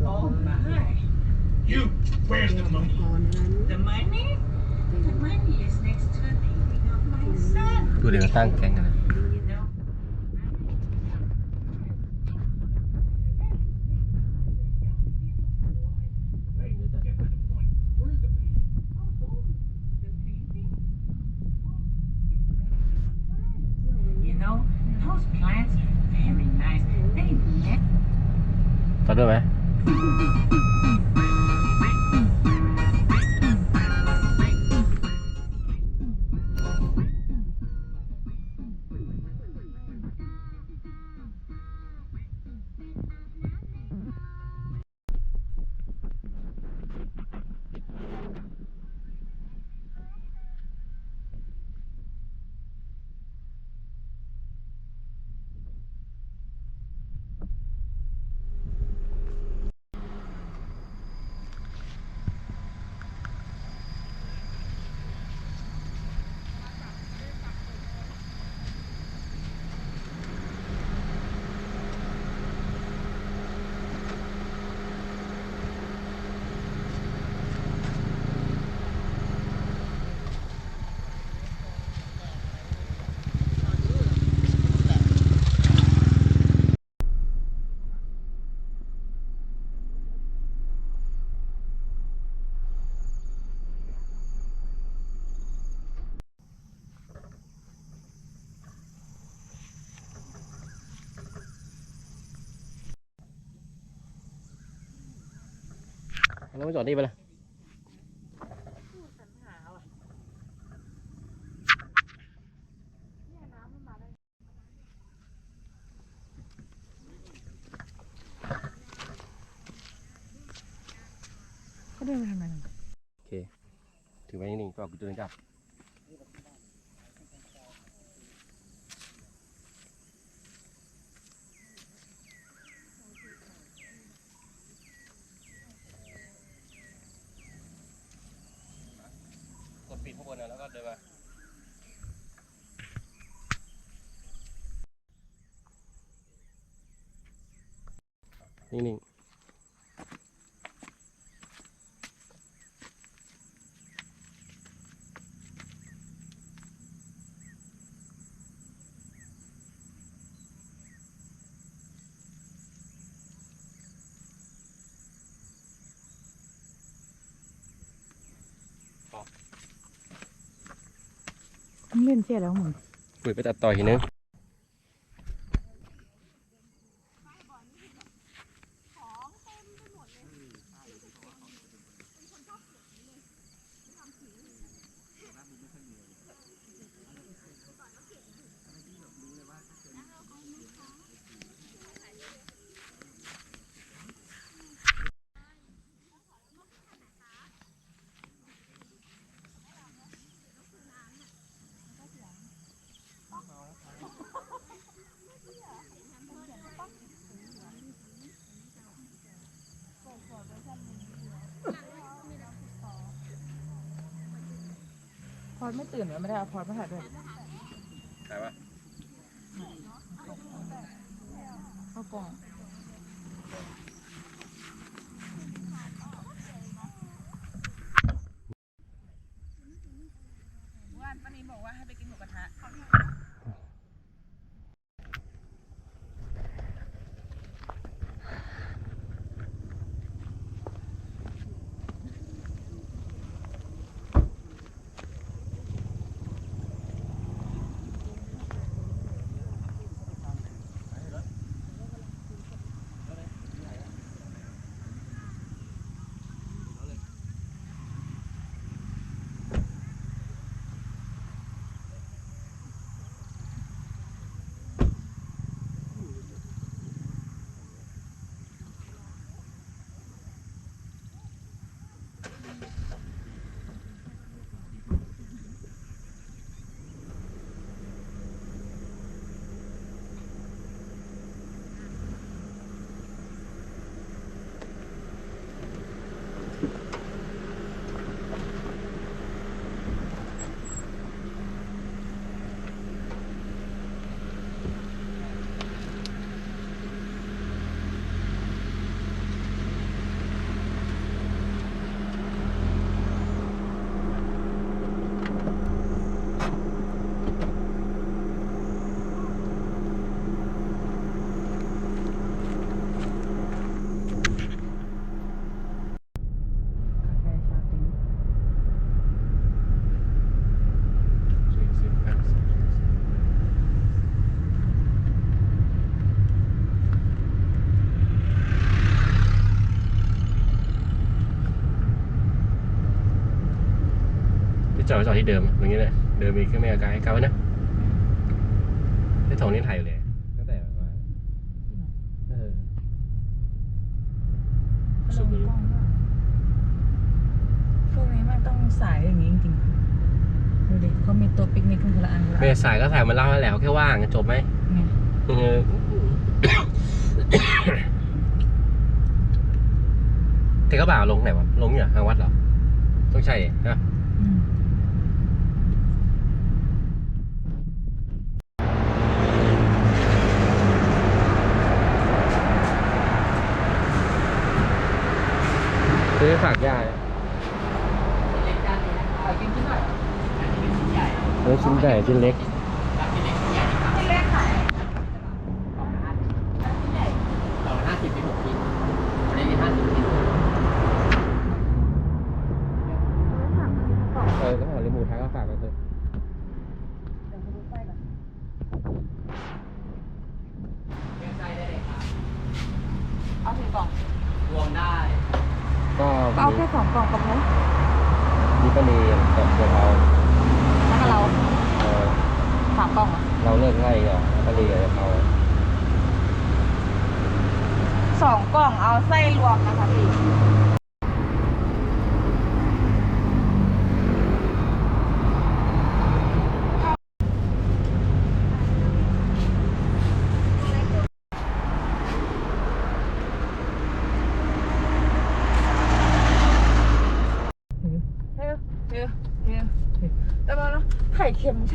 Oh my. You, where's the money? The money? The money is next to the painting of my son. ดูเดี๋ยวตั้งแก๊งกันนะ You know? You know, those plants are very nice. They net. ต่อด้วยไหมแล้วไม่จอดนี่ไปละเขาเดินไปทางไหน โอเคถือไว้นิ่งๆก็กูจะเดินกลับกดปิดข้างบนนะแล้วก็เดินมานิ่งๆมันเล่นเสียแล้วมึง คุยไปตัดต่อทีนึงพอดไม่ตื่นเลยไม่ได้เอาพอดมาถ่ายด้วย ถ่ายปะ เข้ากล่องวันป้านีบอกว่าให้ไปกินหมูกระทะ ไปจอดที่เดิมตรงนี้เลยเดินไปขึ้นไม่ไกลไกลนะไอ้ถงนี้ถ่ายอยู่เลยตั้งแต่มาสุดเลย พวกนี้มันต้องสายอย่างนี้จริงๆดูดิเขามีตัวปิกนิกกันคนละอัน เมษายก็ถ่ายมาเล่าให้แล้วแค่ว่างจบไหม ไง เทก็บ่าวลงไหนวะลงอยู่ทางวัดเหรอต้องใช่ใช่ปะ ซื้อฝากย่าชิ้นใหญ่ชิ้นเล็ก ก็ขอรีมูทท้ายก็ฝากไปเถอะ เอาถึงกล่อง ก็ เอาแค่2 กล่องกับไหม นี่ก็มีกับกะเพรา แล้วก็เรา เออ 3 กล่องเหรอ เราเลิกไล่ก่อนแล้วก็มีกับกะเพรา 2 กล่องเอาไส้รวมนะคะพี่แต่ว่าเนาะไข่เค็มใช่